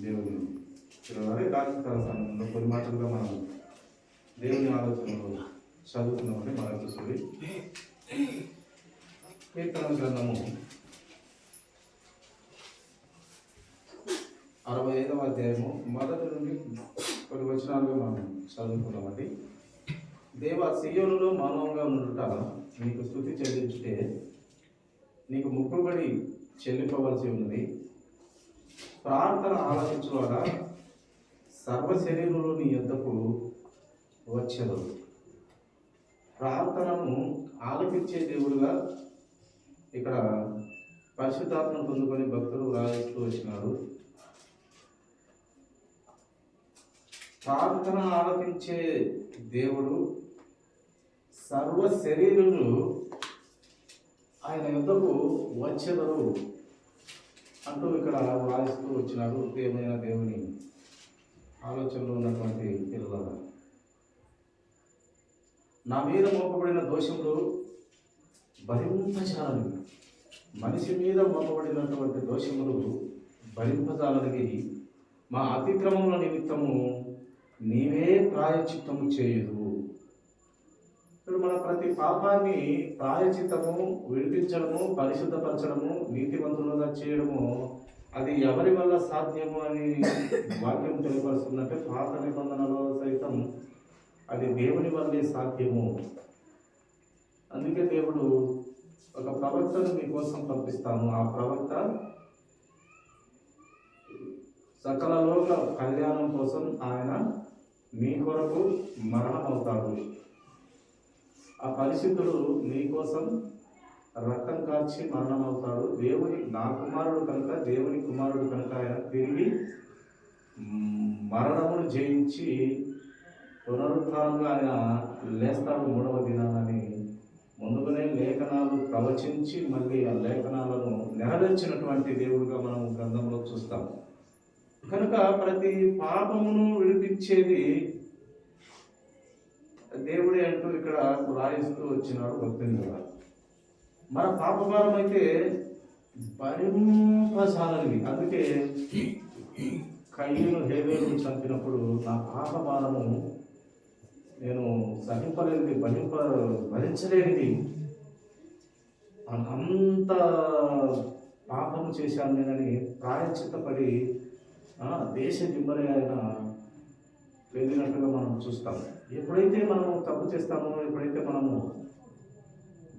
దేవుని రాత్రి సమయంలో కొన్ని మాటలుగా మనం దేవుని ఆలోచనలు చదువుతున్నామని మనం చూసి కీర్తన గ్రంథము 65వ అధ్యాయము మొదటి నుండి కొన్ని వచనాలుగా మనం చదువుకున్నామండి. దేవ సియోనులో మౌనంగా ఉండుట నీకు స్తుతి చెల్లించుటే నీకు ముక్కుబడి చెల్లింపవలసి ఉన్నది. ప్రార్థన ఆలోచించువాడా సర్వ శరీరులు నీ యొద్దకు వచ్చెదరు. ప్రార్థనను ఆలకించే దేవుడుగా ఇక్కడ పరిశుద్ధాత్మను పొందుకొని భక్తులు రాయిస్తూ వచ్చినారు. ప్రార్థన ఆలకించే దేవుడు సర్వ శరీరులు ఆయన యుద్ధకు వచ్చెదరు అంటూ ఇక్కడ వ్రాయిస్తూ వచ్చినారు. ప్రియమైన దేవుని ఆలోచనలో ఉన్నటువంటి పిల్లల, నా మీద మోపబడిన దోషములు భరింపజాలనివి, మనిషి మీద మోపబడినటువంటి దోషములు భరింపజాలనివి, మా అతిక్రమముల నిమిత్తము నీవే ప్రాయచిత్తము చేయుదు. ఇప్పుడు మన ప్రతి పాపాన్ని ప్రాయచిత్తము, విడిపించడము, పరిశుద్ధపరచడము, నీతివంతులుగా చేయడము అది ఎవరి వల్ల సాధ్యము అని వాక్యం తెలియపరుస్తుందంటే పాత నిబంధనలో సైతం అది దేవుని వల్లే సాధ్యము. అందుకే దేవుడు ఒక ప్రవక్తను మీకోసం పంపిస్తాను, ఆ ప్రవక్త సకల లోక కళ్యాణం కోసం ఆయన మీ కొరకు మరణం అవుతాడు. ఆ పరిశుద్ధుడు మీకోసం రక్తం కార్చి మరణం అవుతాడు. దేవుని నా కుమారుడు కనుక, దేవుని కుమారుడు కనుక ఆయన తిరిగి మరణమును జయించి పునరుత్థానంగా ఆయన లేస్తాడు 3వ దినాలని ముందుగానే లేఖనాలు ప్రవచించి మళ్ళీ ఆ లేఖనాలను నెరవేర్చినటువంటి దేవుడుగా మనం గ్రంథంలో చూస్తాం. కనుక ప్రతి పాపమును విడిపించేది దేవుడే అంటూ ఇక్కడ రాయిస్తూ వచ్చినాడు భక్తుని కదా. మన పాపభారం అయితే భరింపజాలనివి. అందుకే కయ్యను హేబేలును చంపినప్పుడు నా పాపభారము నేను సహింపలేనిది, భరించలేనిది, అంత పాపము చేశాను నేనని ప్రాయశ్చిత్తపడి దేశ దిమ్మరి ఆయన వెళ్ళినట్టుగా మనం చూస్తాం. ఎప్పుడైతే మనము తప్పు చేస్తామో, ఎప్పుడైతే మనము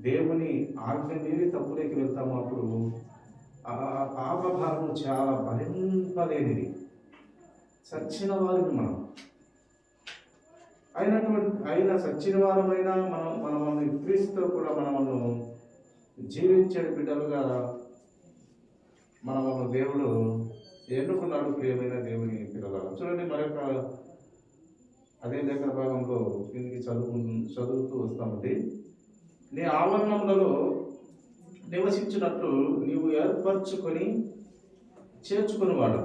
దేవుని ఆజ్ఞ మీరి తప్పులోకి వెళ్తామో అప్పుడు ఆ పాపభారము చాలా భరింపలేనిది. చచ్చిన వారిని మనం అయినా చచ్చిన వారమైనా మనల్ని క్రీస్తుతో కూడా మనము జీవించే బిడ్డలుగా మనము దేవుడు ఎన్నుకున్నాడు. ప్రియమైన దేవుని పిల్లలు చూడండి, మరొక అదే లేఖన భాగంలో దీనికి చదువుతూ వస్తామండి. నీ ఆవరణములలో నివసించినట్లు నీవు ఏర్పరచుకొని చేర్చుకునేవాడు.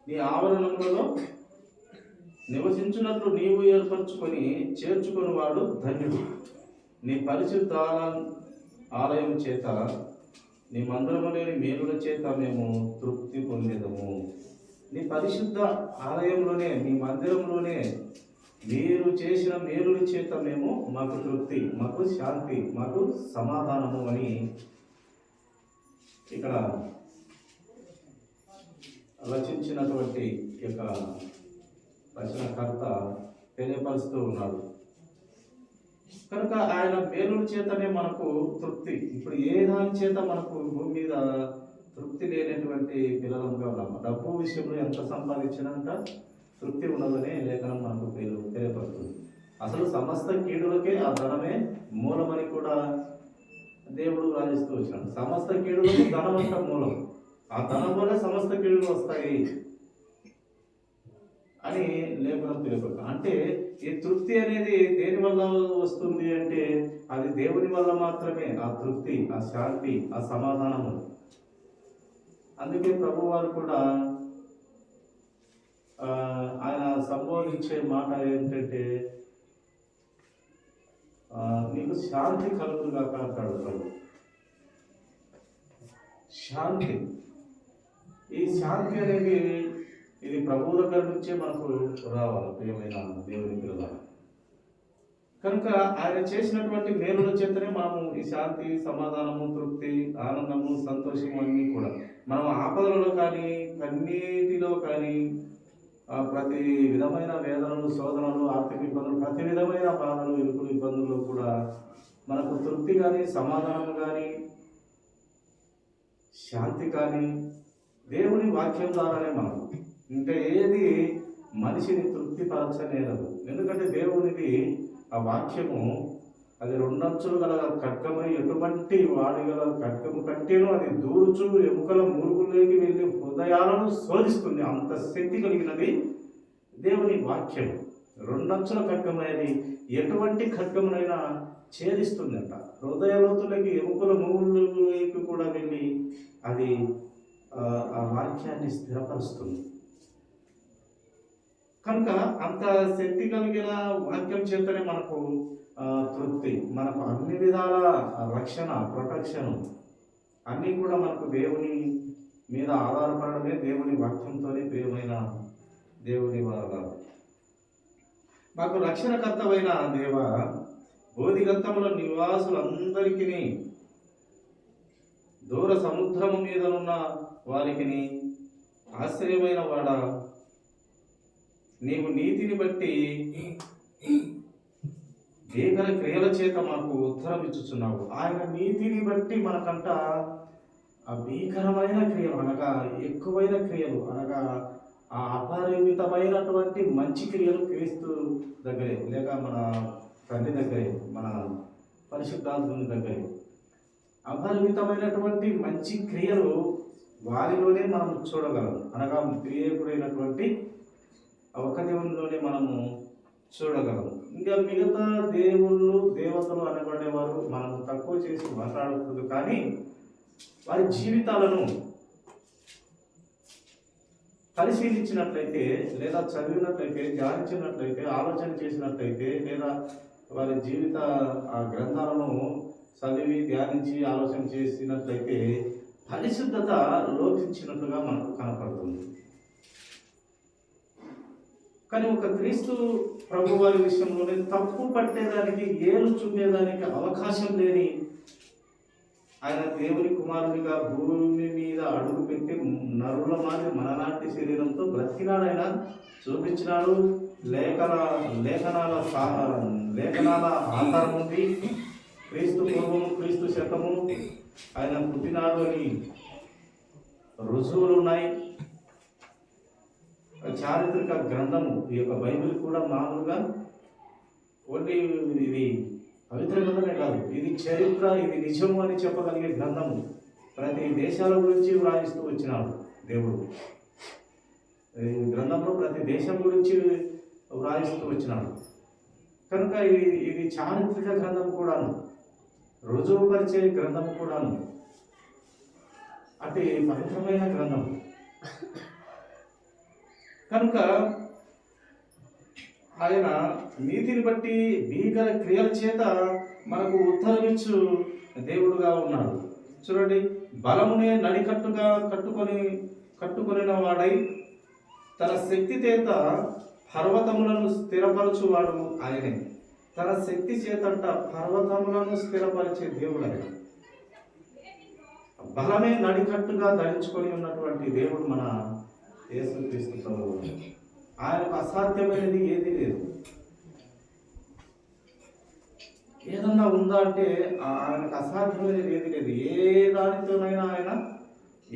నీ ఆవరణములలో నివసించినట్లు నీవు ఏర్పరచుకొని చేర్చుకునేవాడు ధన్యుడు. నీ పరిశుద్ధ ఆలయం చేత, నీ మందిరము లేని మేలుల చేత మేము తృప్తి పొందేదము. నీ పరిశుద్ధ ఆలయంలోనే, నీ మందిరంలోనే మీరు చేసిన మేలుల చేత మాకు తృప్తి, మాకు శాంతి, మాకు సమాధానము అని ఇక్కడ రచించినటువంటి యొక్క రచనకర్త తెలియపరుస్తూ ఉన్నాడు. కనుక ఆయన మేలుల చేతనే మనకు తృప్తి. ఇప్పుడు ఏ దాని చేత మనకు భూమి మీద తృప్తి లేనటువంటి పిల్లలంగా ఉన్నాము. డబ్బు విషయంలో ఎంత సంపాదించినంత తృప్తి ఉండదనే లేఖనం మనకు తెలియపడుతుంది. అసలు సమస్త కీడులకే ఆ ధనమే మూలమని కూడా దేవుడు రాజిస్తూ వచ్చినాడు. సమస్త కీడులకు ధనం అంట మూలం. ఆ ధనం వల్ల సమస్త కీడులు వస్తాయి అని లేఖనం తెలియపడుతుంది. అంటే ఈ తృప్తి అనేది దేని వల్ల వస్తుంది అంటే అది దేవుని వల్ల మాత్రమే. ఆ తృప్తి, ఆ శాంతి, ఆ సమాధానము. అందుకే ప్రభు వారు కూడా ఆయన సంబోధించే మాట ఏంటంటే నీకు శాంతి కలుగుగాక అంటాడు ప్రభు. శాంతి. ఈ శాంతి అనేది ఇది ప్రభువు దగ్గర నుంచే మనకు రావాలి ప్రియమైన దేవుని పిల్లల. కనుక ఆయన చేసినటువంటి మేలుల చేతనే మనము ఈ శాంతి, సమాధానము, తృప్తి, ఆనందము, సంతోషము అన్నీ కూడా మనం ఆపదలలో కానీ కన్నీటిలో కానీ ప్రతి విధమైన వేదనలు, శోధనలు, ఆర్థిక ఇబ్బందులు, ప్రతి విధమైన బాధలు, ఇరుకులు, ఇబ్బందుల్లో కూడా మనకు తృప్తి కానీ, సమాధానం కానీ, శాంతి కానీ దేవుని వాక్యం ద్వారానే మనకు. ఇంకా ఏది మనిషిని తృప్తిపరచనేరదు. ఎందుకంటే దేవునిది ఆ వాక్యము అది రెండంచులు గల ఖడ్గమై ఎటువంటి వాడిగల ఖడ్గము కంటేనూ అది దూరుచు ఎముకల మూరుగులోకి వెళ్ళి హృదయాలను శోధిస్తుంది. అంత శక్తి కలిగినది దేవుని వాక్యం. రెండంచుల ఖడ్గమైనది ఎటువంటి ఖడ్గమునైనా ఛేదిస్తుందంట. హృదయ లోతులకి ఎముకల మూగులోకి కూడా వెళ్ళి అది ఆ వాక్యాన్ని స్థిరపరుస్తుంది. కనుక అంత శక్తి కలిగిన వాక్యం చేతనే మనకు తృప్తి, మనకు అన్ని విధాల రక్షణ, ప్రొటెక్షన్ అన్నీ కూడా మనకు దేవుని మీద ఆధారపడమే దేవుని వాక్యంతోనే. ప్రియమైన దేవుని వాళ్ళ మాకు రక్షణకర్తమైన దేవ, బోధిగంతముల నివాసులందరికీ, దూర సముద్రము మీదనున్న వారికి ఆశ్రయమైన వాడ, నీవు నీతిని బట్టి భీకర క్రియల చేత మాకు ఉత్తరం ఇచ్చుచున్నావు. ఆయన నీతిని బట్టి మనకంట ఆ భీకరమైన క్రియలు అనగా ఎక్కువైన క్రియలు అనగా ఆ అపరిమితమైనటువంటి మంచి క్రియలు క్రీస్తు దగ్గరే, లేక మన తండ్రి దగ్గరే, మన పరిశుద్ధాత్ముని దగ్గరే అపరిమితమైనటువంటి మంచి క్రియలు వారిలోనే మనం చూడగలం. అనగా త్రియేకుడైనటువంటి ఒక దేవునిలోనే మనము చూడగలం. ఇంకా మిగతా దేవుళ్ళు, దేవతలు అనబడేవారు మనము తక్కువ చేసి మాట్లాడకూడదు. కానీ వారి జీవితాలను పరిశీలించినట్లయితే, లేదా చదివినట్లయితే, ధ్యానించినట్లయితే, ఆలోచన చేసినట్లయితే, లేదా వారి జీవిత ఆ గ్రంథాలను చదివి ధ్యానించి ఆలోచన చేసినట్లయితే పరిశుద్ధత లోపించినట్లుగా మనకు కనపడుతుంది. కానీ ఒక క్రీస్తు ప్రభు వారి విషయంలోనే తప్పు పట్టేదానికి, ఏలు చూపేదానికి అవకాశం లేని ఆయన దేవుని కుమారునిగా భూమి మీద అడుగు పెట్టి నరుల మాది మనలాంటి శరీరంతో బ్రతికినాడు. ఆయన చూపించినాడు. లేఖనాల ఆధారం ఉంది. క్రీస్తు పూర్వము, క్రీస్తు శకము ఆయన పుట్టినాడు అని రుజువులు ఉన్నాయి. చారిత్రక గ్రంథము ఈ యొక్క బైబిల్ కూడా మామూలుగా ఓన్లీ ఇది పవిత్ర గ్రంథమే కాదు, ఇది చరిత్ర, ఇది నిజము అని చెప్పగలిగే గ్రంథము. ప్రతి దేశాల గురించి వ్రాయిస్తూ వచ్చినాడు దేవుడు. ఈ గ్రంథంలో ప్రతి దేశం గురించి వ్రాయిస్తూ వచ్చినాడు. కనుక ఇది చారిత్రక గ్రంథం కూడాను, రుజువుపరిచే గ్రంథం కూడాను, అంటే పవిత్రమైన గ్రంథం. కనుక ఆయన నీతిని బట్టి భీకర క్రియల చేత మనకు ఉత్తరమిచ్చు దేవుడుగా ఉన్నాడు. చూడండి, బలమునే నడికట్టుగా కట్టుకొనిన వాడై తన శక్తి చేత పర్వతములను స్థిరపరచువాడు ఆయనే. తన శక్తి చేతంట పర్వతములను స్థిరపరిచే దేవుడు ఆయన. బలమే నడికట్టుగా ధరించుకొని ఉన్నటువంటి దేవుడు మన యేసుక్రీస్తు ప్రభువు. ఆయనకు అసాధ్యమైనది ఏది లేదు. ఏదన్నా ఉందా అంటే ఆయనకు అసాధ్యమైనది ఏది లేదు. ఏ దానితోనైనా ఆయన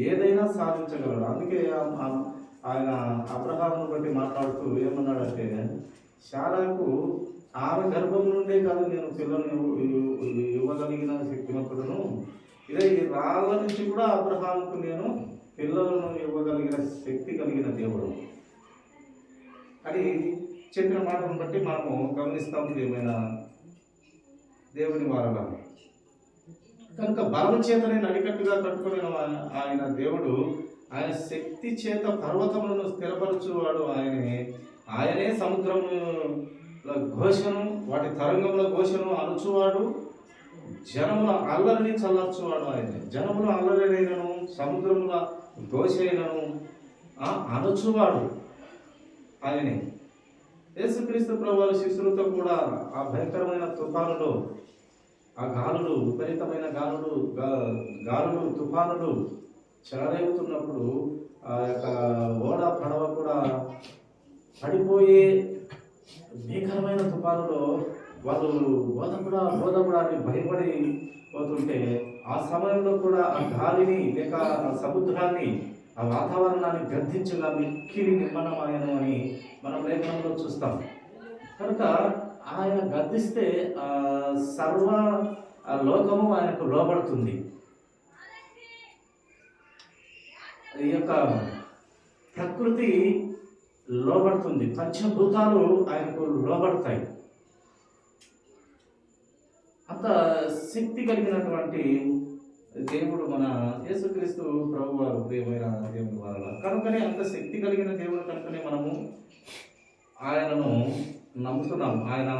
ఏదైనా సాధించగలడు. అందుకే ఆయన అబ్రహామును బట్టి మాట్లాడుతూ ఏమన్నాడంటే, శారాకు ఆమె గర్భం నుండే కాదు నేను పిల్లలను ఇవ్వగలిగిన శక్తిమంతుడును, ఇదే ఈ రాళ్ళ నుంచి కూడా అబ్రహాముకు నేను పిల్లలను ఇవ్వగలిగిన శక్తి కలిగిన దేవుడు అని చెప్పిన మాటను బట్టి మనము గమనిస్తాం. ఏమైనా దేవుని వారగా కనుక బలం చేతనే నడికట్టుగా కట్టుకునే ఆయన దేవుడు, ఆయన శక్తి చేత పర్వతములను స్థిరపరచువాడు ఆయనే. ఆయనే సముద్రముల ఘోషను, వాటి తరంగముల ఘోషను అణుచువాడు. జనముల అల్లరిని చల్లార్చువాడు ఆయన. జనముల అల్లరైనను సముద్రముల దోషైనను అణచువాడు ఆయనే. యేసుక్రీస్తు ప్రభువారి శిష్యులతో కూడా ఆ భయంకరమైన తుఫానులో, ఆ గాలులు, విపరీతమైన గాలులు తుఫానులు చెలరేగుతున్నప్పుడు ఆ యొక్క ఓడ పడవ కూడా పడిపోయే భీకరమైన తుఫానులో వాళ్ళు బోధకుడాన్ని భయపడి పోతుంటే, ఆ సమయంలో కూడా ఆ గాలిని లేక ఆ సముద్రాన్ని, ఆ వాతావరణాన్ని గద్దించగా మిక్కిలి నిమ్మనమాయను అని మనం లేఖనంలో చూస్తాం. కనుక ఆయన గద్దిస్తే సర్వ లోకము ఆయనకు లోబడుతుంది. ఈ యొక్క ప్రకృతి లోబడుతుంది, పంచభూతాలు ఆయనకు లోబడతాయి. అంత శక్తి కలిగినటువంటి దేవుడు మన యేసుక్రీస్తు ప్రభువారు, ప్రియమైన దేవుని వారు. కనుకనే అంత శక్తి కలిగిన దేవుడు కనుకనే మనము ఆయనను నమ్ముతున్నాము. ఆయన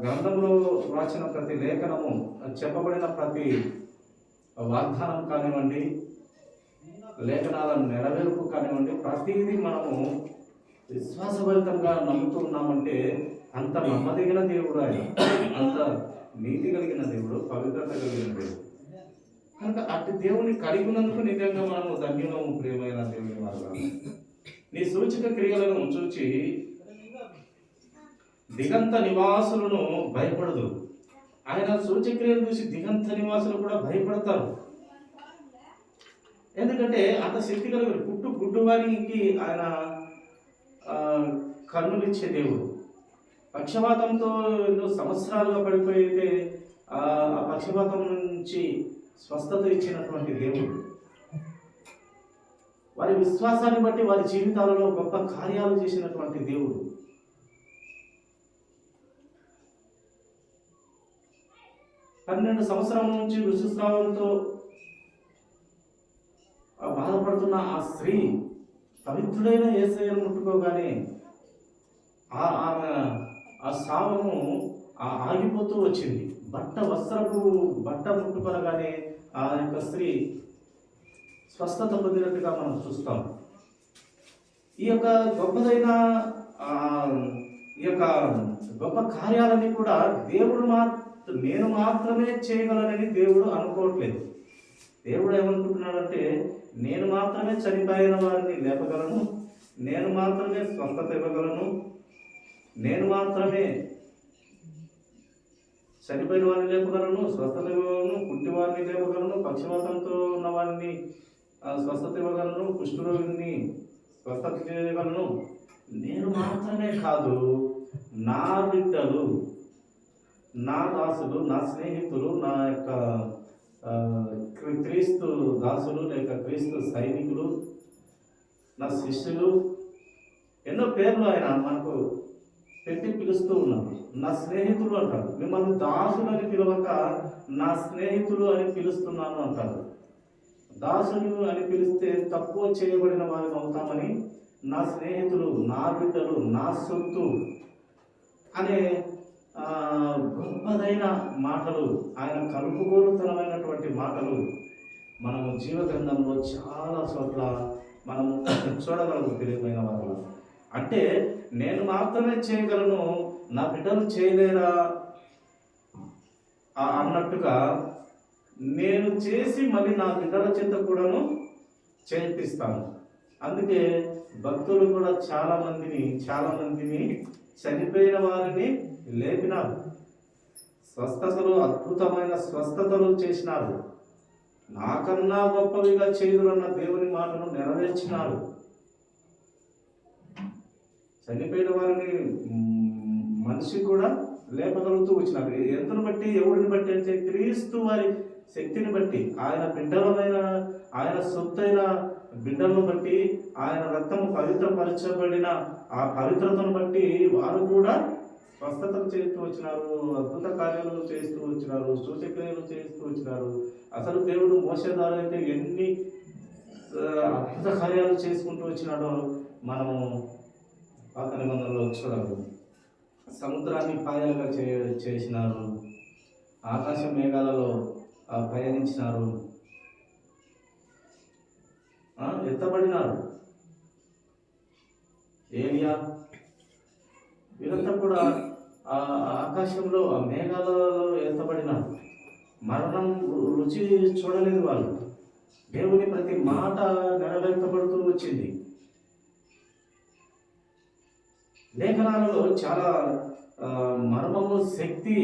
గ్రంథంలో రాసిన ప్రతి లేఖనము, చెప్పబడిన ప్రతి వాగ్దానం కానివ్వండి, లేఖనాల నెరవేర్పు కానివ్వండి, ప్రతిదీ మనము విశ్వాసభరితంగా నమ్ముతూ ఉన్నామంటే అంత నమ్మదగిన దేవుడు ఆయన, అంత నీతి కలిగిన దేవుడు, పవిత్రత కలిగిన దేవుడు. కనుక అటు దేవుని కలిగి ఉన్నందుకు నిజంగా మనము ధన్యులము, ప్రియమైన దేవుని వారు. నీ సూచక క్రియలను చూచి దిగంత నివాసులను భయపడదు. ఆయన సూచక్రియలు చూసి దిగంత నివాసులు కూడా భయపడతారు. ఎందుకంటే అంత శక్తి కలిగిన గుడ్డువారికి ఆయన కన్నులిచ్చే దేవుడు. పక్షవాతంతో ఎన్నో సంవత్సరాలుగా పడిపోయితే ఆ పక్షవాతం నుంచి స్వస్థత ఇచ్చినటువంటి దేవుడు. వారి విశ్వాసాన్ని బట్టి వారి జీవితాలలో గొప్ప కార్యాలు చేసినటువంటి దేవుడు. 12 సంవత్సరాల నుంచి ఋతుస్రావంతో బాధపడుతున్న ఆ స్త్రీ పవిత్రుడైన యేసయ్యను ముట్టుకోగానే ఆ శాపము ఆగిపోతూ వచ్చింది. బట్ట ముట్టుకొనగానే ఆ యొక్క స్త్రీ స్వస్థత పొందినట్టుగా మనం చూస్తాం. ఈ యొక్క గొప్పదైన ఈ యొక్క గొప్ప కార్యాలని కూడా దేవుడు నేను మాత్రమే చేయగలనని దేవుడు అనుకోవట్లేదు. దేవుడు ఏమనుకుంటున్నాడంటే, నేను మాత్రమే చనిపోయిన వారిని లేపగలను, నేను మాత్రమే స్వస్థత ఇవ్వగలను, నేను మాత్రమే చనిపోయిన వారిని లేపగలను, స్వస్థత ఇవ్వగలను, కుంటి వారిని లేపగలను, పక్షవాతంతో ఉన్న వారిని స్వస్థత ఇవ్వగలను, కుష్ఠరోగిని స్వస్థత చేయగలను. నేను మాత్రమే కాదు, నా బిడ్డలు, నా దాసులు, నా స్నేహితులు, నా యొక్క క్రీస్తు దాసులు లేక క్రీస్తు సైనికులు, నా శిష్యులు, ఎన్నో పేర్లు ఆయన మనకు పెట్టి పిలుస్తూ ఉన్నారు. నా స్నేహితులు అంటారు. మిమ్మల్ని దాసులు అని పిలవక నా స్నేహితులు అని పిలుస్తున్నాను అంటారు. దాసులు అని పిలిస్తే తక్కువ చేయబడిన వారిని అవుతామని, నా స్నేహితులు, నా బిడ్డలు, నా సొత్తు అనే గొప్పదైన మాటలు, ఆయన కలుపుగోలుతనమైనటువంటి మాటలు మనము జీవగ్రంథంలో చాలా చోట్ల మనము చూడగలము. తెలియమైన వారు అంటే, నేను మాత్రమే చేయగలను, నా బిడ్డలు చేయలేరా అన్నట్టుగా నేను చేసి మళ్ళీ నా బిడ్డల చేత కూడాను చేపిస్తాను. అందుకే భక్తులు కూడా చాలా మందిని చనిపోయిన వారిని లేపినారు, స్వస్థతలు, అద్భుతమైన స్వస్థతలు చేసినారు. నాకన్నా గొప్పవిగా చేయుదురన్న దేవుని మాటను నెరవేర్చినారు. చనిపోయిన వారిని మనిషి కూడా లేపగలుగుతూ వచ్చినారు. ఎంతను బట్టి, ఎవరిని బట్టి అంటే క్రీస్తు వారి శక్తిని బట్టి, ఆయన బిడ్డలమైన, ఆయన సొత్తైన బిడ్డలను బట్టి, ఆయన రక్తము పవిత్రపరచబడిన ఆ పవిత్రతను బట్టి వారు కూడా స్వస్థతలు చేస్తూ వచ్చినారు, అద్భుత కార్యాలు చేస్తూ వచ్చినారు, సూచక్రియలు చేస్తూ వచ్చినారు. అసలు దేవుడు మోసే ద్వారా అయితే ఎన్ని అద్భుత కార్యాలు చేసుకుంటూ వచ్చినాడో మనము పాత నిబంధనలో చూడము. సముద్రాన్ని పాయలుగా చేసినారు, ఆకాశ మేఘాలలో పయనించినారు, ఎత్తబడినారు. ఏలియా వీరంతా కూడా ఆ ఆకాశంలో ఆ మేఘాలలో ఎత్తబడినారు. మరణం రుచి చూడలేదు వాళ్ళు. దేవుని ప్రతి మాట నెరవేర్చబడుతూ వచ్చింది. లేఖనాలలో చాలా మర్మము, శక్తి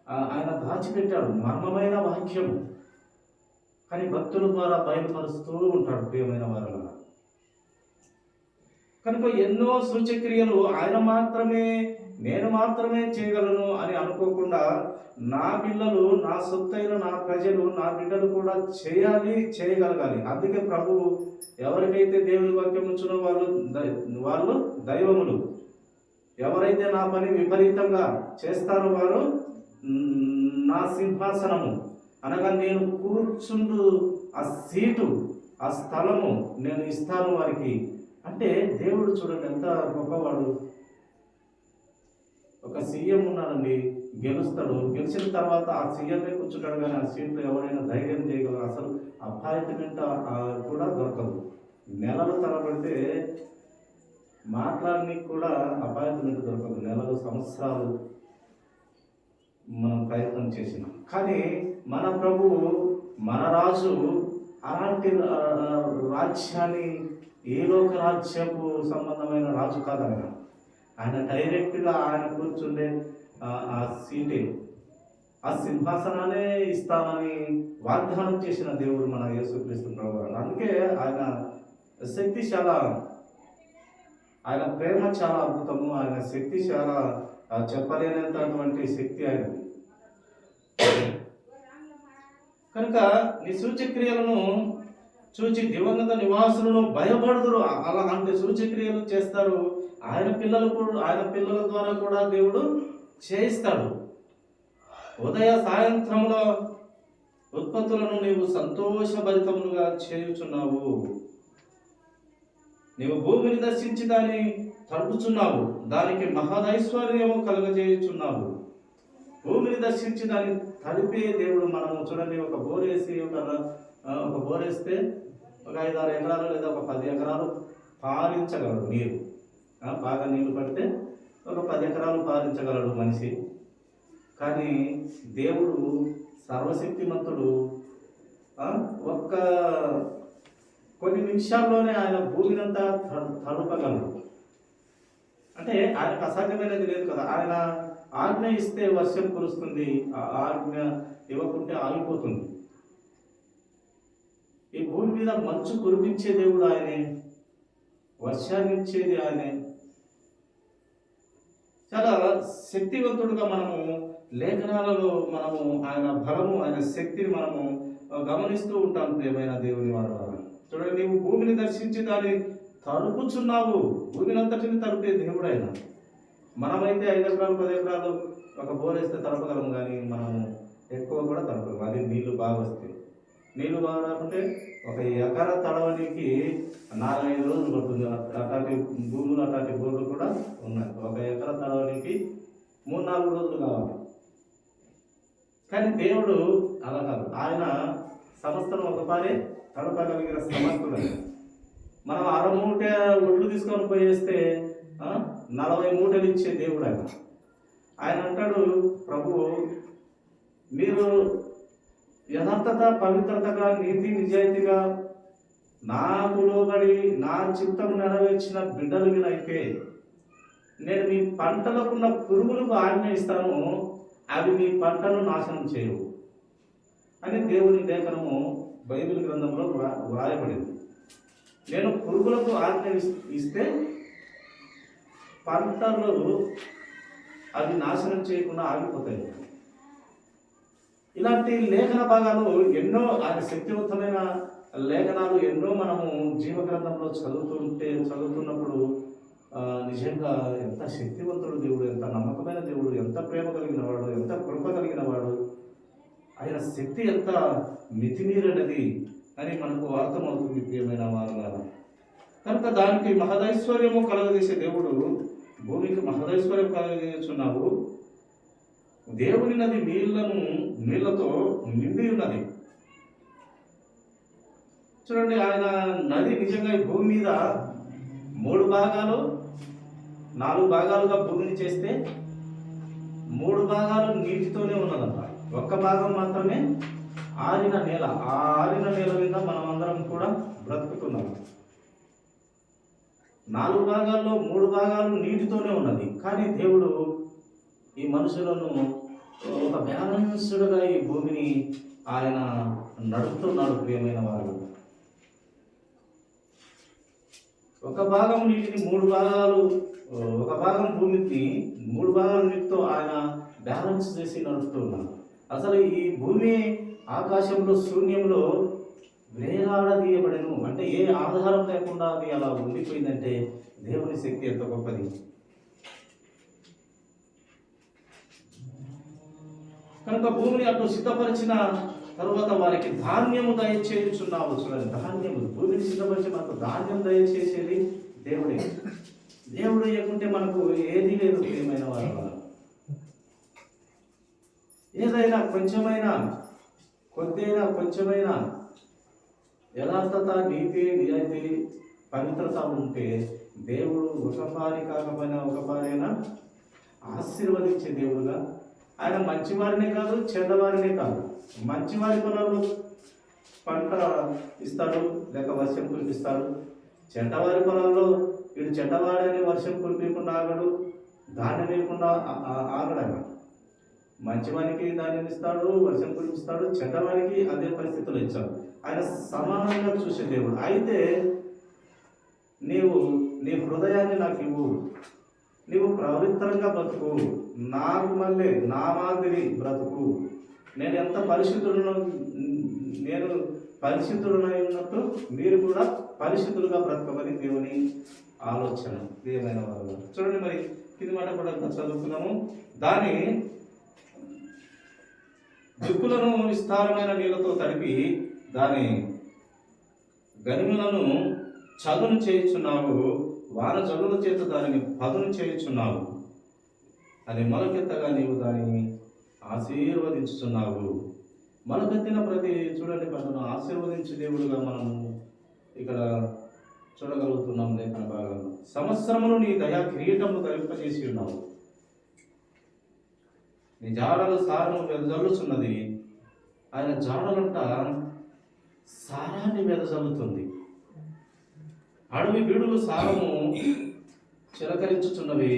ఆయన దాచిపెట్టాడు. మర్మమైన వాక్యం, కానీ భక్తుల ద్వారా బయలుపరుస్తూ ఉంటాడు ప్రియమైన వారు. కనుక ఎన్నో సూచక్రియలు ఆయన మాత్రమే, నేను మాత్రమే చేయగలను అని అనుకోకుండా నా పిల్లలు, నా సొత్తైన నా ప్రజలు, నా బిడ్డలు కూడా చేయగలగాలి. అందుకే ప్రభువు ఎవరికైతే దేవుని వాక్యం ఉంచునో వాళ్ళు దైవములు. ఎవరైతే నా పని విపరీతంగా చేస్తారో వారు నా సింహాసనము, అనగా నేను కూర్చుండు ఆ సీటు, ఆ స్థలము నేను ఇస్తాను వారికి. అంటే దేవుడు చూడండి ఎంత గొప్పవాడు. ఒక సీఎం ఉన్నాడండి, గెలుస్తాడు. గెలిచిన తర్వాత ఆ సీఎంఏ కూర్చుంటాడు, కానీ ఆ సీట్లో ఎవరైనా ధైర్యం చేయగలరు? అసలు అపాయింట్మెంట్ కూడా దొరకదు. నెలలు తరబడితే మాట్లాడడానికి కూడా అపాయింట్మెంట్ దొరకదు. నెలలు, సంవత్సరాలు మనం ప్రయత్నం చేసినాం. కానీ మన ప్రభువు, మన రాజు అలాంటి రాజ్యాన్ని, ఏ లోక రాజ్యపు సంబంధమైన రాజు కాదు ఆయన. ఆయన డైరెక్ట్గా ఆయన కూర్చుండే ఆ సీటే, ఆ సింహాసనాన్ని ఇస్తానని వాగ్దానం చేసిన దేవుడు మన యేసుక్రీస్తు ప్రభువు. అందుకే ఆయన శక్తి చాలా, ఆయన ప్రేమ చాలా అద్భుతము, ఆయన శక్తి చాలా చెప్పలేనంతటువంటి శక్తి ఆయనది. కనుక నీ సూచక్రియలను చూచి దివంగత నివాసులను భయపడుదురు. అలాంటి సూచక్రియలు చేస్తారు. ఆయన పిల్లల ద్వారా కూడా దేవుడు చేయిస్తాడు. ఉదయ సాయంత్రముల ఉత్పత్తులను నీవు సంతోషభరితములుగా చేయుచున్నావు. నీవు భూమిని దర్శించి దాన్ని తడుపుచున్నావు, దానికి మహదైశ్వర్యము కలుగజేయుచున్నావు. భూమిని దర్శించి దాన్ని తడిపే దేవుడు. మనము చూడండి, ఒక బోరేస్తే ఒక 5-6 ఎకరాలు లేదా ఒక 10 ఎకరాలు పారించగలడు నీరు. బాగా నీళ్లు పడితే ఒక 10 ఎకరాలు పారించగలడు మనిషి. కానీ దేవుడు సర్వశక్తిమంతుడు. కొన్ని నిమిషాల్లోనే ఆయన భూమినంతా తడుపగలడు. అంటే ఆయనకు అసాధ్యమైనది లేదు కదా. ఆయన ఆజ్ఞ ఇస్తే వర్షం కురుస్తుంది, ఆ ఆజ్ఞ ఇవ్వకుంటే ఆగిపోతుంది. ఈ భూమి మీద మంచు కురిపించే దేవుడు ఆయనే, వర్షాన్ని ఇచ్చేది ఆయనే. చాలా శక్తివంతుడుగా మనము లేఖనాలలో మనము ఆయన బలము, ఆయన శక్తిని మనము గమనిస్తూ ఉంటాం ప్రియమైన దేవుని వారు. చూడండి, నీవు భూమిని దర్శించి దాన్ని తడుపుచున్నావు. భూమిని అంతటిని తడిపే దేవుడు ఆయన. మనమైతే 5 ఎకరాలు 10 ఎకరాలు ఒక బోరేస్తే తడపగలము, కానీ మనము ఎక్కువ కూడా తడపగలం. అది నీళ్లు బాగా వస్తాయి. నీళ్లు బాగా రాకుంటే ఒక ఎకర తడవడానికి 4-5 రోజులు పడుతుంది. అట్లాంటి భూములు, అట్లాంటి బోర్లు కూడా ఉన్నాయి. ఒక ఎకర తడవడానికి 3-4 రోజులు కావాలి. కానీ దేవుడు అలా కాదు. ఆయన సమస్తను ఒకసారి తడపగలిగిన సమర్థుడు. మనం 6 మూట ఒడ్లు తీసుకొని పోయేస్తే 40 మూటలు ఇచ్చే దేవుడు ఆయన. ఆయన అంటాడు, ప్రభువు, మీరు యథార్థత, పవిత్రతగా, నీతి నిజాయితీగా నాకు లోబడి నా చిత్తము నెరవేర్చిన బిడ్డలుగినైతే నేను మీ పంటలకున్న పురుగులకు ఆజ్ఞ ఇస్తాను, అవి మీ పంటను నాశనం చేయవు అని దేవుని లేఖనము బైబిల్ గ్రంథంలో వ్రాయబడింది. నేను పురుగులకు ఆజ్ఞ ఇస్తే పంటలు అవి నాశనం చేయకుండా ఆగిపోతాయి. ఇలాంటి లేఖన భాగాలు ఎన్నో, ఆయన శక్తివంతమైన లేఖనాలు ఎన్నో మనము జీవగ్రంథంలో చదువుతున్నప్పుడు నిజంగా ఎంత శక్తివంతుడు దేవుడు, ఎంత నమ్మకమైన దేవుడు, ఎంత ప్రేమ కలిగిన వాడు, ఎంత కృప కలిగిన వాడు, ఆయన శక్తి ఎంత మితిమీరనిది అని మనకు అర్థమవుతుంది ప్రియమైన వారు. కనుక దానికి మహదైశ్వర్యము కలగజేసే దేవుడు, భూమికి మహదైశ్వర్యం కలగజేస్తున్నావు. దేవుని నది నీళ్లతో నిండి ఉన్నది. చూడండి, ఆయన నది నిజంగా ఈ భూమి మీద 3 భాగాలు 4 భాగాలుగా భూమిని చేస్తే 3 భాగాలు నీటితోనే ఉన్నదంట. ఒక్క భాగం మాత్రమే ఆరిన నేల. ఆ ఆరిన నేల మీద మనం అందరం కూడా బ్రతుకుతున్నాం. 4 భాగాల్లో 3 భాగాలు నీటితోనే ఉన్నది. కానీ దేవుడు ఈ మనుషులను ఒక బ్యాలెన్స్డ్గా ఈ భూమిని ఆయన నడుపుతున్నాడు. ప్రియమైన వారు, ఒక భాగం నీటిని 3 భాగాలు, ఒక భాగం భూమికి 3 భాగాల నీటితో ఆయన బ్యాలెన్స్ చేసి నడుపుతూ ఉన్నాడు. అసలు ఈ భూమి ఆకాశంలో శూన్యంలో వేలాడదీయబడెను అంటే ఏ ఆధారం లేకుండా అది అలా ఉండిపోయిందంటే దేవుని శక్తి ఎంత గొప్పది. కనుక భూమిని అటు సిద్ధపరిచిన తరువాత వారికి ధాన్యము దయచేయుచున్నావు. చూడండి, ధాన్యము భూమిని సిద్ధపరిచి మనకు ధాన్యం దయచేసేది దేవుడే. దేవుడు లేకుంటే మనకు ఏది లేదు. ప్రియమైన వారు, ఏదైనా కొంచెమైనా కొద్దిగా కొంచెమైనా యథార్థత, నీతి, నిజాయితీ, పవిత్రత ఉంటే దేవుడు ఒక పారి కాకపోయినా ఒక పారైనా ఆశీర్వదించే దేవుడుగా ఆయన మంచివారినే కాదు చెడ్డవారినే కాదు. మంచివారి పొలాలు పంట ఇస్తాడు, లేక వర్షం కురిపిస్తాడు. చెడ్డవారి పొలాల్లో వీడు చెడ్డవాడని వర్షం కురిపించకుండా ఆగడు, ధాన్యం వేయకుండా ఆగడాడు. మంచివానికి ధాన్యం ఇస్తాడు, వర్షం కురిపిస్తాడు, చెడ్డవానికి అదే పరిస్థితులు ఇచ్చాడు. ఆయన సమానంగా చూసే దేవుడు. అయితే నీవు నీ హృదయాన్ని నాకు ఇవ్వు, నీవు పవిత్రంగా బ్రతుకు, నాకు మళ్ళీ నా మాదిరి బ్రతుకు. నేను ఎంత నేను పరిశుద్ధుడనై ఉన్నట్టు మీరు కూడా పరిశుద్ధులుగా బ్రతకమని దేవుని ఆలోచన. ప్రియమైన వారు, చూడండి, మరి కింది మాట కూడా చదువుతున్నాము. దాని దిక్కులను విస్తారమైన నీళ్లతో తడిపి దాని గనిమలను చదును చేయుచున్నావు, వాన జల్లుల చేత దానిని పదును చేయుచున్నావు. అది మొలకెత్తగా నీవు దానిని ఆశీర్వదించుచున్నావు. మొలకెత్తిన ప్రతి చూడండి పంటను ఆశీర్వదించే దేవుడుగా మనము ఇక్కడ చూడగలుగుతున్నాం. లేఖన భాగంలో సంవత్సరమును నీ దయా కిరీటము ధరింపజేసి ఉన్నావు. నీ జాడలు సారము వెదజల్లుచున్నది. ఆయన జాడలంట సారాన్ని వెదజల్లుతుంది. అడవి బీడులు సారము చిలకరించుచున్నవి.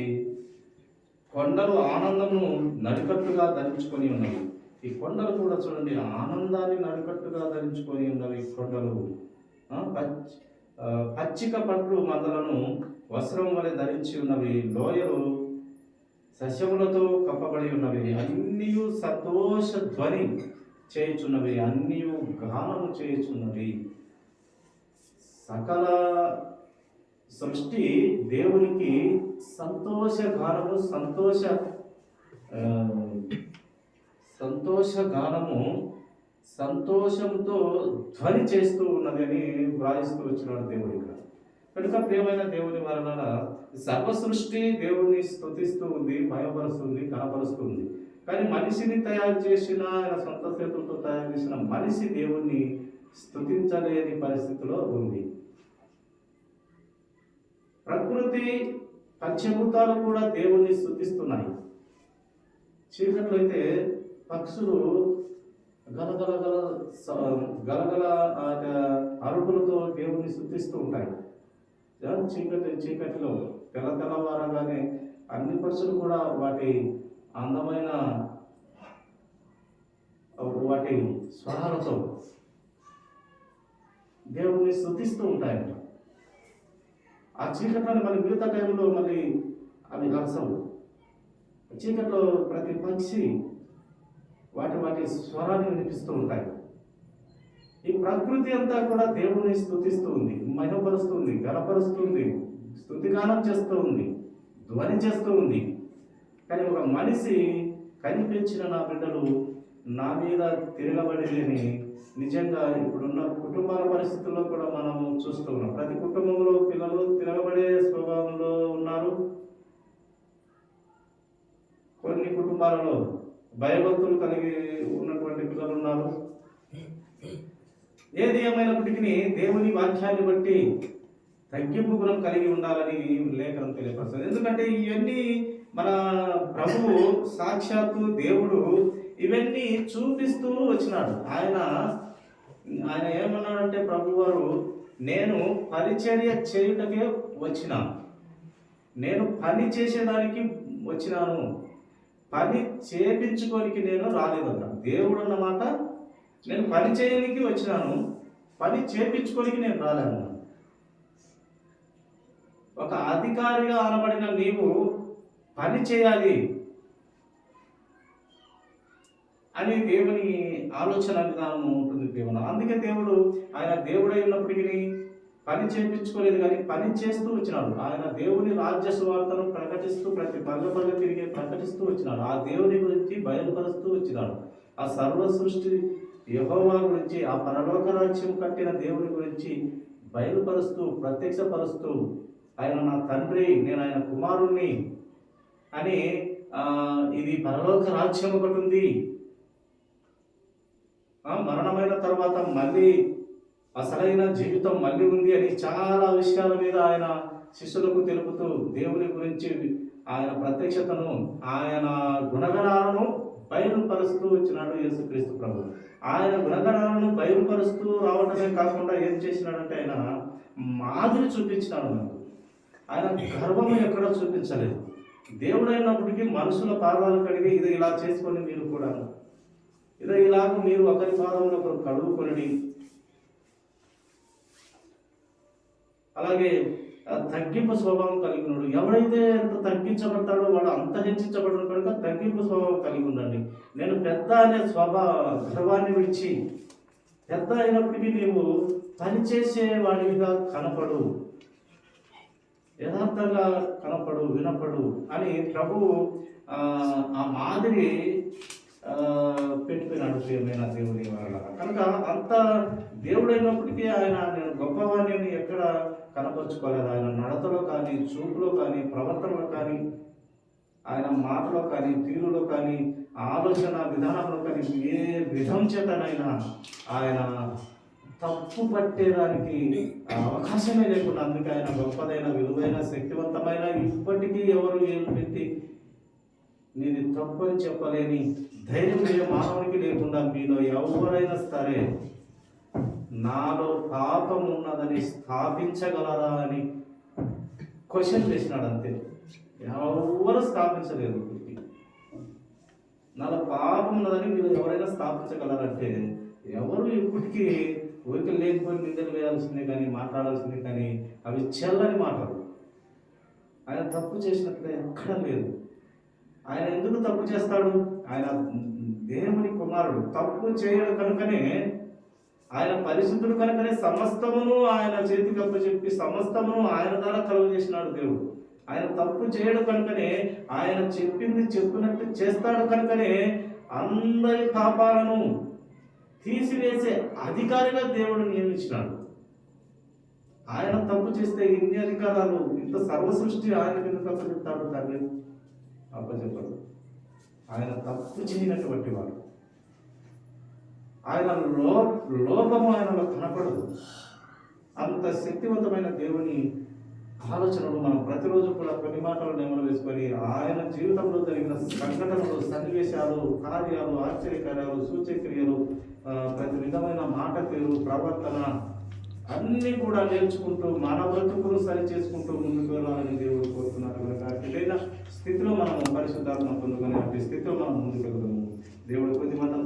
కొండలు ఆనందమును నడికట్టుగా ధరించుకొని ఉన్నవి. ఈ కొండలు కూడా చూడండి ఆనందాన్ని నడికట్టుగా ధరించుకొని ఉన్నవి. కొండలు పచ్చిక పట్లు మందలను వస్త్రం వలె ధరించి ఉన్నవి. లోయలు సస్యములతో కప్పబడి ఉన్నవి. అన్నీ సంతోష ధ్వని చేయుచున్నవి, అన్నీ గానము చేయుచున్నవి. సకల సృష్టి దేవునికి సంతోష గానము, సంతోష గానము, సంతోషంతో ధ్వని చేస్తూ ఉన్నది అని వ్రాయిస్తూ వచ్చినాడు దేవుడు ఇక్కడ. కనుక ప్రియమైన దేవుని వలన సర్వ సృష్టి దేవుడిని స్తుతిస్తూ ఉంది, భయపరుస్తుంది, కనపరుస్తుంది. కానీ మనిషిని తయారు చేసిన, ఆయన సొంత చేతులతో తయారు చేసిన మనిషి దేవుణ్ణి స్తుతించలేని పరిస్థితిలో ఉంది. ప్రకృతి పంచభూతాలు కూడా దేవుణ్ణి స్తుతిస్తున్నాయి. చీకట్లో అయితే పక్షులు గలగల అరుపులతో దేవుణ్ణి స్తుతిస్తూ ఉంటాయి. చీకటిలో తెల్లవారగానే అన్ని పక్షులు కూడా వాటి అందమైన వాటి స్వరాలతో దేవుణ్ణి స్తుతిస్తూ ఉంటాయంట. ఆ చీకట్లోనే మళ్ళీ మిగతా టైంలో మళ్ళీ అవి అరసవు. చీకట్లో ప్రతి పక్షి వాటి స్వరాన్ని వినిపిస్తూ ఉంటాయి. ఈ ప్రకృతి అంతా కూడా దేవుణ్ణి స్తుతిస్తూ ఉంది, మహిమపరుస్తుంది, గణపరుస్తుంది, స్తుతిగానం చేస్తూ ఉంది, ధ్వని చేస్తూ ఉంది. కానీ ఒక మనిషి కనిపించిన నా బిడ్డలు నా మీద తిరగబడిని నిజంగా ఇప్పుడున్న కుటుంబాల పరిస్థితుల్లో కూడా మనం చూస్తూ ఉన్నాం. ప్రతి కుటుంబంలో పిల్లలు తిరగబడే స్వభావంలో ఉన్నారు. కొన్ని కుటుంబాలలో భయభక్తులు కలిగి ఉన్నటువంటి పిల్లలు ఉన్నారు. ఏది ఏమైనప్పటికీ దేవుని వాక్యాన్ని బట్టి తగ్గింపు గుణం కలిగి ఉండాలని లేఖనం తెలియపరుస్తుంది. ఎందుకంటే ఇవన్నీ మన ప్రభువు సాక్షాత్తు దేవుడు ఇవన్నీ చూపిస్తూ వచ్చినాడు. ఆయన ఏమన్నాడంటే ప్రభువారు, నేను పరిచర్య చేయుటకే వచ్చినాను, నేను పని చేసేదానికి వచ్చినాను, పని చేపించుకోనికి నేను రాలేదన్నా. దేవుడు అన్నమాట, నేను పని చేయడానికి వచ్చినాను, పని చేపించుకోనికి నేను రాలేను. ఒక అధికారిగా అనబడిన నీవు పని చేయాలి అని దేవుని ఆలోచన విధానం ఉంటుంది దేవుడు. అందుకే దేవుడు ఆయన దేవుడై ఉన్నప్పటికీ పని చేయించుకోలేదు, కానీ పని చేస్తూ వచ్చినాడు. ఆయన దేవుని రాజ్య సువార్తను ప్రకటిస్తూ ప్రతి పల్లె తిరిగి ప్రకటిస్తూ వచ్చినాడు. ఆ దేవుని గురించి బయలుపరుస్తూ వచ్చినాడు. ఆ సర్వ సృష్టి యెహోవా గురించి, ఆ పరలోక రాజ్యం కట్టిన దేవుని గురించి బయలుపరుస్తూ ప్రత్యక్షపరుస్తూ, ఆయన నా తండ్రి, నేను ఆయన కుమారుణ్ణి అని, ఇది పరలోక రాజ్యం ఒకటి ఉంది, మరణమైన తర్వాత మళ్ళీ అసలైన జీవితం మళ్ళీ ఉంది అని చాలా విషయాల మీద ఆయన శిష్యులకు తెలుపుతూ దేవుని గురించి ఆయన ప్రత్యక్షతను, ఆయన గుణగణాలను బయలుపరుస్తూ వచ్చినాడు యేసుక్రీస్తు ప్రభు. ఆయన గుణగణాలను బయలుపరుస్తూ రావడమే కాకుండా ఏం చేసినాడంటే ఆయన మాదిరి చూపించినాడు మనకు. ఆయన గర్వం ఎక్కడ చూపించలేదు. దేవుడైనప్పటికీ మనుషుల పాదాలు కడిగి ఇది ఇలా చేసుకొని మీరు కూడా, ఇదో ఇలాగ మీరు ఒకరి పాదంలో ఒకరు కడుగుకొని, అలాగే తగ్గింపు స్వభావం కలిగి ఉన్నాడు. ఎవడైతే ఎంత తగ్గించబడతాడో వాడు అంత హెచ్చించబడను కనుక తగ్గింపు స్వభావం కలిగి ఉండండి. నేను పెద్ద అనే గర్వాన్ని విడిచి, పెద్ద అయినప్పటికీ నీవు పనిచేసే వాడిగా కనపడు, యథార్థంగా కనపడు, వినపడు అని ప్రభువు ఆ మాదిరి పెట్టుకున్నాడు ప్రియమైన దేవుని వల్ల. కనుక అంత దేవుడైనప్పటికీ ఆయన నేను గొప్పవాణ్ణి ఎక్కడ కనపరుచుకోలేదు. ఆయన నడతలో కానీ, చూపులో కానీ, ప్రవర్తనలో కానీ, ఆయన మాటలో కానీ, తీరులో కానీ, ఆలోచన విధానంలో కానీ ఏ విధం చేతనైనా ఆయన తప్పు పట్టేదానికి అవకాశమే లేకుండా, అందుకే ఆయన గొప్పదైన, విలువైన, శక్తివంతమైన, ఇప్పటికీ ఎవరు ఏళ్ళు పెట్టి నేను తప్పు అని చెప్పలేని ధైర్యం ఏ మానవునికి లేకుండా మీలో ఎవరైనా సరే నాలో పాపం ఉన్నదని స్థాపించగలరా అని క్వశ్చన్ చేసినాడు. అంతే, ఎవరు స్థాపించలేదు. నాలో పాపం ఉన్నదని మీరు ఎవరైనా స్థాపించగలరంటే ఎవరు ఇప్పటికీ ఊరికి లేకపోయి నిందలు వేయాల్సిందే కానీ, మాట్లాడాల్సిందే కానీ అవి చెల్లని మాటలు. ఆయన తప్పు చేసినట్లే ఎక్కడా లేదు. ఆయన ఎందుకు తప్పు చేస్తాడు? ఆయన దేవుని కుమారుడు, తప్పు చేయడు కనుకనే, ఆయన పరిశుద్ధుడు కనుకనే సమస్తమును ఆయన చేతికి అప్పచెప్పి సమస్తమును ఆయన ద్వారా కలుగు చేసినాడు దేవుడు. ఆయన తప్పు చేయడు కనుకనే, ఆయన చెప్పింది చెప్పినట్టు చేస్తాడు కనుకనే అందరి పాపాలను తీసివేసే అధికారిగా దేవుడు నియమించినాడు. ఆయన తప్పు చేస్తే ఇన్ని అధికారాలు, ఇంత సర్వసృష్టి ఆయన ఎందుకు అప్పచెప్తాడు? తండ్రి అప్పచెప్పడు. ఆయన తప్పు చేయనటువంటి వాడు. ఆయన లోపము ఆయనలో కనపడదు. అంత శక్తివంతమైన దేవుని ఆలోచనలు మనం ప్రతిరోజు కూడా కొన్ని మాటలు నెమరు వేసుకొని ఆయన జీవితంలో జరిగిన సంఘటనలు, సన్నివేశాలు, కార్యాలు, ఆశ్చర్యకార్యాలు, సూచక్రియలు, ప్రతి విధమైన మాట తీరు, ప్రవర్తన అన్నీ కూడా నేర్చుకుంటూ మన బ్రతుకును సరి చేసుకుంటూ ముందుకు వెళ్ళాలని దేవుడు కోరుతున్నారు. కనుక ఏదైనా స్థితిలో మనం పరిశుద్ధాత్మ పొందుకునే స్థితిలో మనం ముందుకు వెళ్తాము. దేవుడు కొద్ది మనం